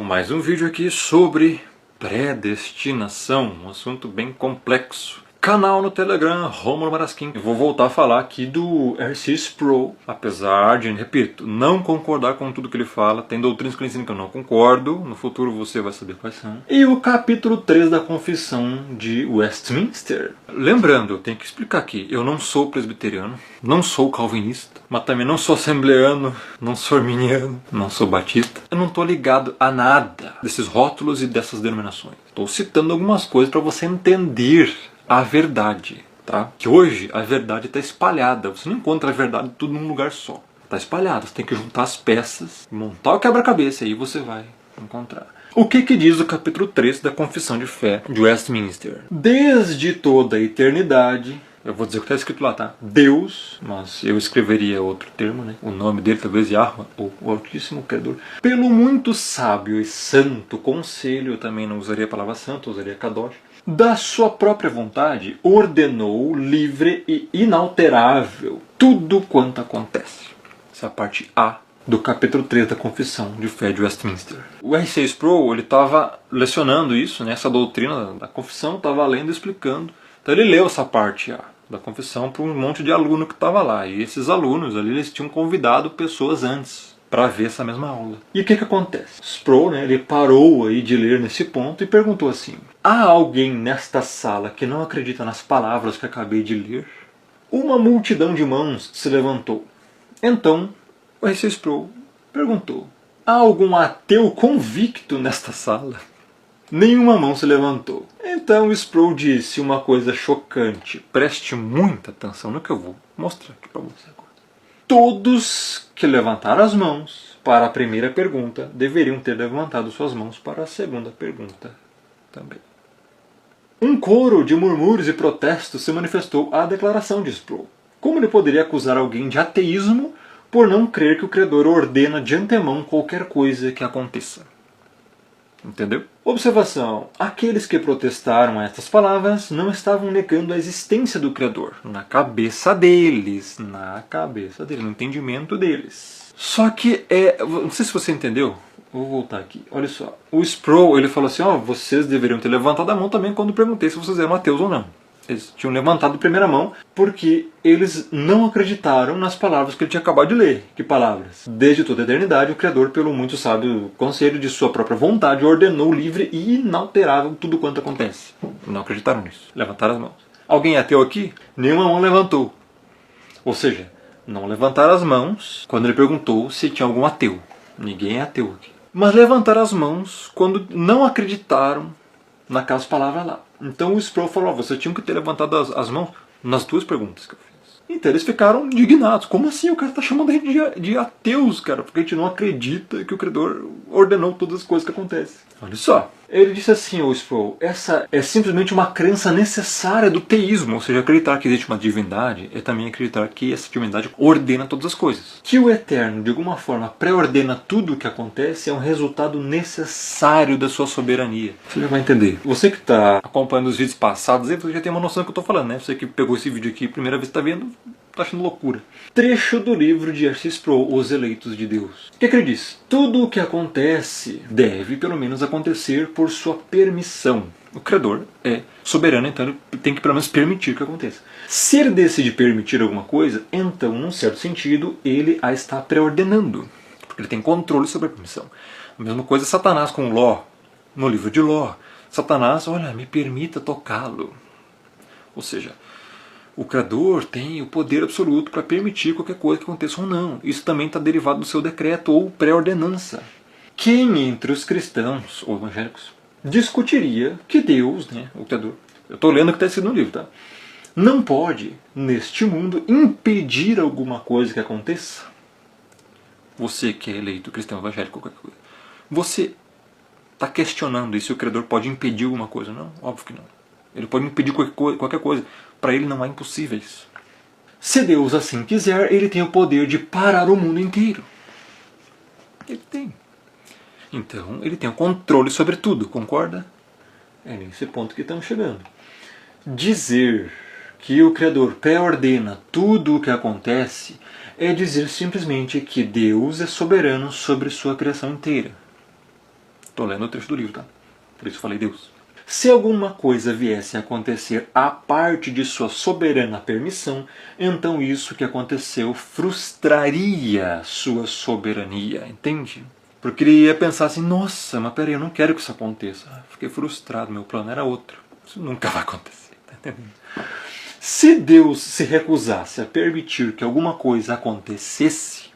Mais um vídeo aqui sobre predestinação, um assunto bem complexo. Canal no Telegram, Rômulo Marasquim. Eu vou voltar a falar aqui do R.C. Sproul, apesar de, repito, não concordar com tudo que ele fala. Tem doutrinas que ele ensina que eu não concordo, no futuro você vai saber quais são. E o capítulo 3 da Confissão de Westminster. Lembrando, eu tenho que explicar aqui, eu não sou presbiteriano, não sou calvinista, mas também não sou assembleano, não sou arminiano, não sou batista. Eu não estou ligado a nada desses rótulos e dessas denominações. Estou citando algumas coisas para você entender a verdade, tá? Que hoje a verdade está espalhada, você não encontra a verdade tudo num lugar só. Está espalhada, você tem que juntar as peças, montar o quebra-cabeça e aí você vai encontrar. O que diz o capítulo 3 da Confissão de Fé de Westminster? Desde toda a eternidade, eu vou dizer o que está escrito lá, tá? Deus, mas eu escreveria outro termo, né? O nome dele talvez Yahweh, ou o Altíssimo Criador. Pelo muito sábio e santo conselho, eu também não usaria a palavra santo, usaria Kadosh. Da sua própria vontade, ordenou livre e inalterável tudo quanto acontece. Essa é a parte A do capítulo 3 da Confissão de Fé de Westminster. O R.C. Sproul estava lecionando isso, né, essa doutrina da confissão, estava lendo e explicando. Então ele leu essa parte A da confissão para um monte de aluno que estava lá. E esses alunos ali, eles tinham convidado pessoas antes para ver essa mesma aula. E o que acontece? Sproul, né, ele parou aí de ler nesse ponto e perguntou assim: há alguém nesta sala que não acredita nas palavras que acabei de ler? Uma multidão de mãos se levantou. Então, o R.C. Sproul perguntou: há algum ateu convicto nesta sala? Nenhuma mão se levantou. Então Sproul disse uma coisa chocante. Preste muita atenção no que eu vou mostrar aqui para você agora. Todos que levantaram as mãos para a primeira pergunta deveriam ter levantado suas mãos para a segunda pergunta também. Um coro de murmúrios e protestos se manifestou à declaração de Sproul. Como ele poderia acusar alguém de ateísmo por não crer que o Criador ordena de antemão qualquer coisa que aconteça? Entendeu? Observação. Aqueles que protestaram a estas palavras não estavam negando a existência do Criador. Na cabeça deles. No entendimento deles. Só que, não sei se você entendeu. Vou voltar aqui. Olha só. O Sproul, ele falou assim, vocês deveriam ter levantado a mão também quando perguntei se vocês eram ateus ou não. Eles tinham levantado a primeira mão porque eles não acreditaram nas palavras que ele tinha acabado de ler. Que palavras? Desde toda a eternidade, o Criador, pelo muito sábio conselho de sua própria vontade, ordenou livre e inalterável tudo quanto acontece. Não acreditaram nisso. Levantaram as mãos. Alguém é ateu aqui? Nenhuma mão levantou. Ou seja, não levantaram as mãos quando ele perguntou se tinha algum ateu. Ninguém é ateu aqui. Mas levantaram as mãos quando não acreditaram naquelas palavras lá. Então o Sproul falou, você tinha que ter levantado as mãos nas duas perguntas que eu fiz. Então eles ficaram indignados. Como assim? O cara está chamando a gente de ateus, cara, porque a gente não acredita que o Criador ordenou todas as coisas que acontecem. Olha só. Ele disse assim, o Sproul, essa é simplesmente uma crença necessária do teísmo, ou seja, acreditar que existe uma divindade é também acreditar que essa divindade ordena todas as coisas. Que o Eterno, de alguma forma, pré-ordena tudo o que acontece é um resultado necessário da sua soberania. Você já vai entender. Você que está acompanhando os vídeos passados, você já tem uma noção do que eu estou falando, né? Você que pegou esse vídeo aqui, primeira vez está vendo, está achando loucura. Trecho do livro de R.C. Sproul, Os Eleitos de Deus. O que ele diz? Tudo o que acontece deve, pelo menos, acontecer por sua permissão. O Criador é soberano, então ele tem que pelo menos permitir que aconteça. Se ele decide permitir alguma coisa, então, num certo sentido, ele a está pré-ordenando. Porque ele tem controle sobre a permissão. A mesma coisa Satanás com Ló, no livro de Ló. Satanás, olha, me permita tocá-lo. Ou seja, o Criador tem o poder absoluto para permitir qualquer coisa que aconteça ou não. Isso também está derivado do seu decreto ou pré-ordenança. Quem entre os cristãos ou evangélicos discutiria que Deus, né, o Criador, eu estou lendo o que está escrito no livro, tá? Não pode, neste mundo, impedir alguma coisa que aconteça? Você que é eleito cristão evangélico, qualquer coisa, você está questionando se o Criador pode impedir alguma coisa? Não, óbvio que não. Ele pode impedir qualquer coisa. Para ele não há impossíveis. Se Deus assim quiser, ele tem o poder de parar o mundo inteiro. Ele tem. Então, ele tem o controle sobre tudo, concorda? É nesse ponto que estamos chegando. Dizer que o Criador pré-ordena tudo o que acontece é dizer simplesmente que Deus é soberano sobre sua criação inteira. Estou lendo o trecho do livro, tá? Por isso falei Deus. Se alguma coisa viesse a acontecer à parte de sua soberana permissão, então isso que aconteceu frustraria sua soberania, entende? Porque ele ia pensar assim, nossa, mas peraí, eu não quero que isso aconteça. Fiquei frustrado, meu plano era outro. Isso nunca vai acontecer, tá entendendo? Se Deus se recusasse a permitir que alguma coisa acontecesse,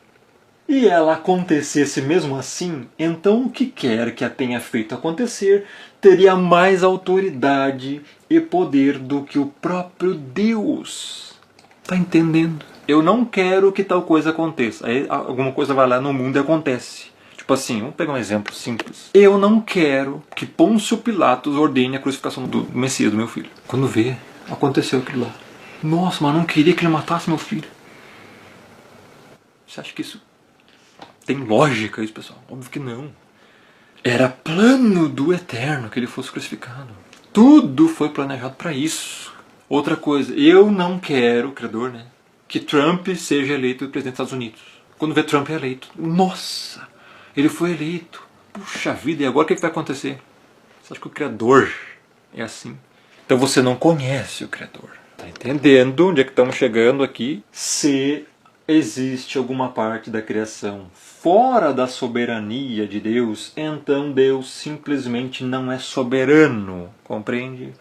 e ela acontecesse mesmo assim, então o que quer que a tenha feito acontecer teria mais autoridade e poder do que o próprio Deus. Tá entendendo? Eu não quero que tal coisa aconteça. Aí alguma coisa vai lá no mundo e acontece. Tipo assim, vamos pegar um exemplo simples. Eu não quero que Pôncio Pilatos ordene a crucificação do Messias, do meu filho. Quando vê, aconteceu aquilo lá. Nossa, mas eu não queria que ele matasse meu filho. Você acha que isso tem lógica isso, pessoal? Óbvio que não. Era plano do Eterno que ele fosse crucificado. Tudo foi planejado para isso. Outra coisa, eu não quero, Criador, né, que Trump seja eleito presidente dos Estados Unidos. Quando vê Trump é eleito, nossa, ele foi eleito. Puxa vida, e agora o que vai acontecer? Você acha que o Criador é assim? Então você não conhece o Criador. Tá entendendo onde é que estamos chegando aqui? Se existe alguma parte da criação fora da soberania de Deus, então Deus simplesmente não é soberano, compreende?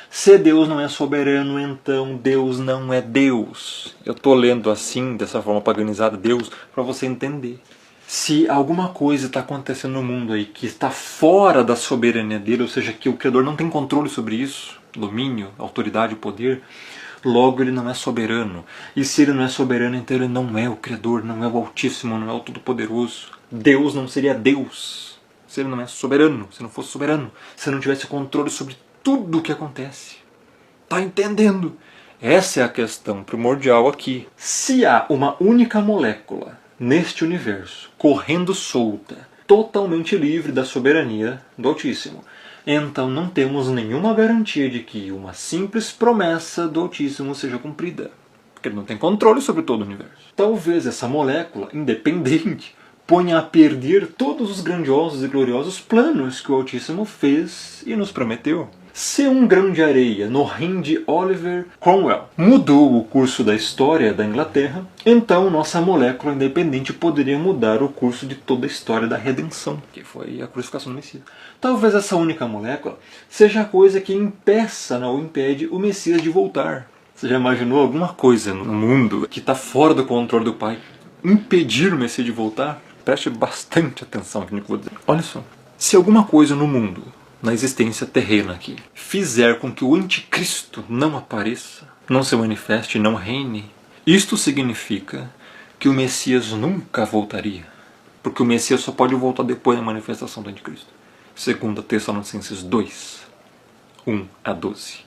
Se Deus não é soberano, então Deus não é Deus. Eu estou lendo assim, dessa forma paganizada, Deus, para você entender. Se alguma coisa está acontecendo no mundo aí que está fora da soberania dele, ou seja, que o Criador não tem controle sobre isso, domínio, autoridade, poder, logo ele não é soberano. E se ele não é soberano, então ele não é o Criador, não é o Altíssimo, não é o Todo-Poderoso. Deus não seria Deus se ele não é soberano, se não fosse soberano, se não tivesse controle sobre tudo o que acontece. Tá entendendo? Essa é a questão primordial aqui. Se há uma única molécula neste universo, correndo solta, totalmente livre da soberania do Altíssimo, então não temos nenhuma garantia de que uma simples promessa do Altíssimo seja cumprida. Porque ele não tem controle sobre todo o universo. Talvez essa molécula, independente, ponha a perder todos os grandiosos e gloriosos planos que o Altíssimo fez e nos prometeu. Se um grão de areia no rim de Oliver Cromwell mudou o curso da história da Inglaterra, então nossa molécula independente poderia mudar o curso de toda a história da redenção, que foi a crucificação do Messias. Talvez essa única molécula seja a coisa que impeça ou impede o Messias de voltar. Você já imaginou alguma coisa no mundo que está fora do controle do Pai impedir o Messias de voltar? Preste bastante atenção no que eu vou dizer. Olha só, se alguma coisa no mundo, na existência terrena aqui, fizer com que o anticristo não apareça, não se manifeste, não reine, isto significa que o Messias nunca voltaria. Porque o Messias só pode voltar depois da manifestação do anticristo. 2 Tessalonicenses 2, 1 a 12.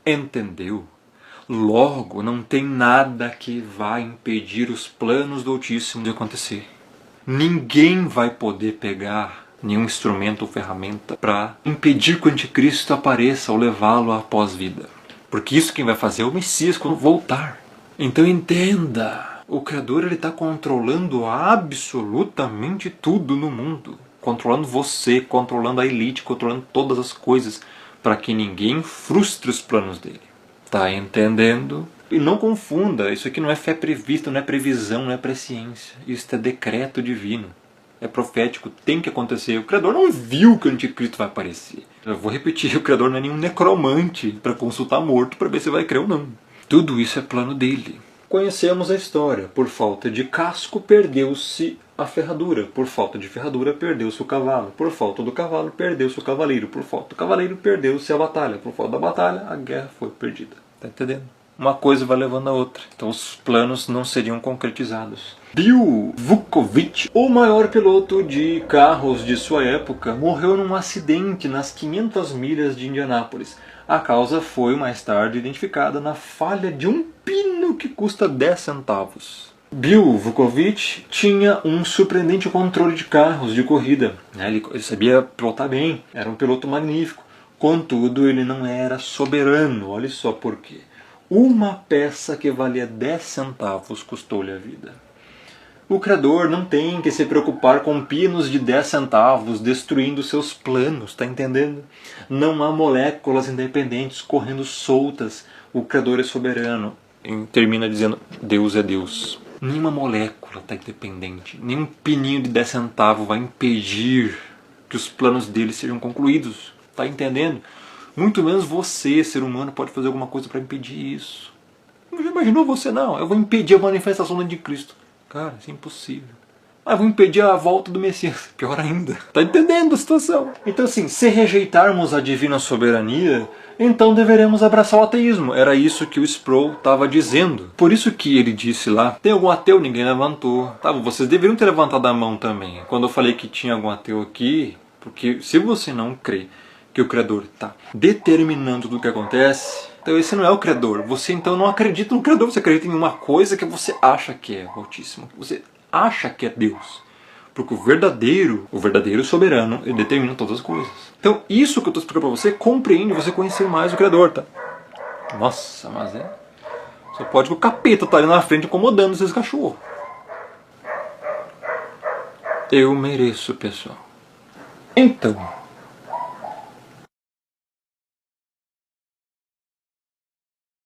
Entendeu? Logo, não tem nada que vá impedir os planos do Altíssimo de acontecer. Ninguém vai poder pegar nenhum instrumento ou ferramenta para impedir que o anticristo apareça ou levá-lo à pós-vida. Porque isso quem vai fazer é o Messias quando voltar. Então entenda, o Criador está controlando absolutamente tudo no mundo. Controlando você, controlando a elite, controlando todas as coisas, para que ninguém frustre os planos dele. Tá entendendo? E não confunda, isso aqui não é fé prevista, não é previsão, não é presciência. Isso é decreto divino. É profético, tem que acontecer. O Criador não viu que o anticristo vai aparecer. Eu vou repetir, o Criador não é nenhum necromante para consultar morto para ver se vai crer ou não. Tudo isso é plano dele. Conhecemos a história. Por falta de casco, perdeu-se a ferradura. Por falta de ferradura, perdeu-se o cavalo. Por falta do cavalo, perdeu-se o cavaleiro. Por falta do cavaleiro, perdeu-se a batalha. Por falta da batalha, a guerra foi perdida. Tá entendendo? Uma coisa vai levando a outra. Então os planos não seriam concretizados. Bill Vukovich, o maior piloto de carros de sua época, morreu num acidente nas 500 milhas de Indianápolis. A causa foi mais tarde identificada na falha de um pino que custa 10 centavos. Bill Vukovich tinha um surpreendente controle de carros de corrida. Ele sabia pilotar bem, era um piloto magnífico. Contudo, ele não era soberano. Olha só por quê. Uma peça que valia 10 centavos custou-lhe a vida. O Criador não tem que se preocupar com pinos de 10 centavos destruindo seus planos, tá entendendo? Não há moléculas independentes correndo soltas. O Criador é soberano. E termina dizendo, Deus é Deus. Nenhuma molécula está independente. Nenhum pininho de 10 centavos vai impedir que os planos dele sejam concluídos. Tá entendendo? Muito menos você, ser humano, pode fazer alguma coisa para impedir isso. Já imaginou você? Não, eu vou impedir a manifestação do anticristo. Cara, isso é impossível. Mas vou impedir a volta do Messias. Pior ainda. Tá entendendo a situação? Então assim, se rejeitarmos a divina soberania, então deveremos abraçar o ateísmo. Era isso que o Sproul estava dizendo. Por isso que ele disse lá, tem algum ateu? Ninguém levantou. Tá, vocês deveriam ter levantado a mão também. Quando eu falei que tinha algum ateu aqui, porque se você não crê que o Criador está determinando tudo o que acontece, então esse não é o Criador. Você então não acredita no Criador, você acredita em uma coisa que você acha que é Altíssimo, que você acha que é Deus. Porque o verdadeiro soberano, ele determina todas as coisas. Então isso que eu estou explicando para você, compreende você conhecer mais o Criador, tá? Nossa, mas é... Só pode que o capeta tá ali na frente incomodando esses cachorros. Eu mereço, pessoal. Então...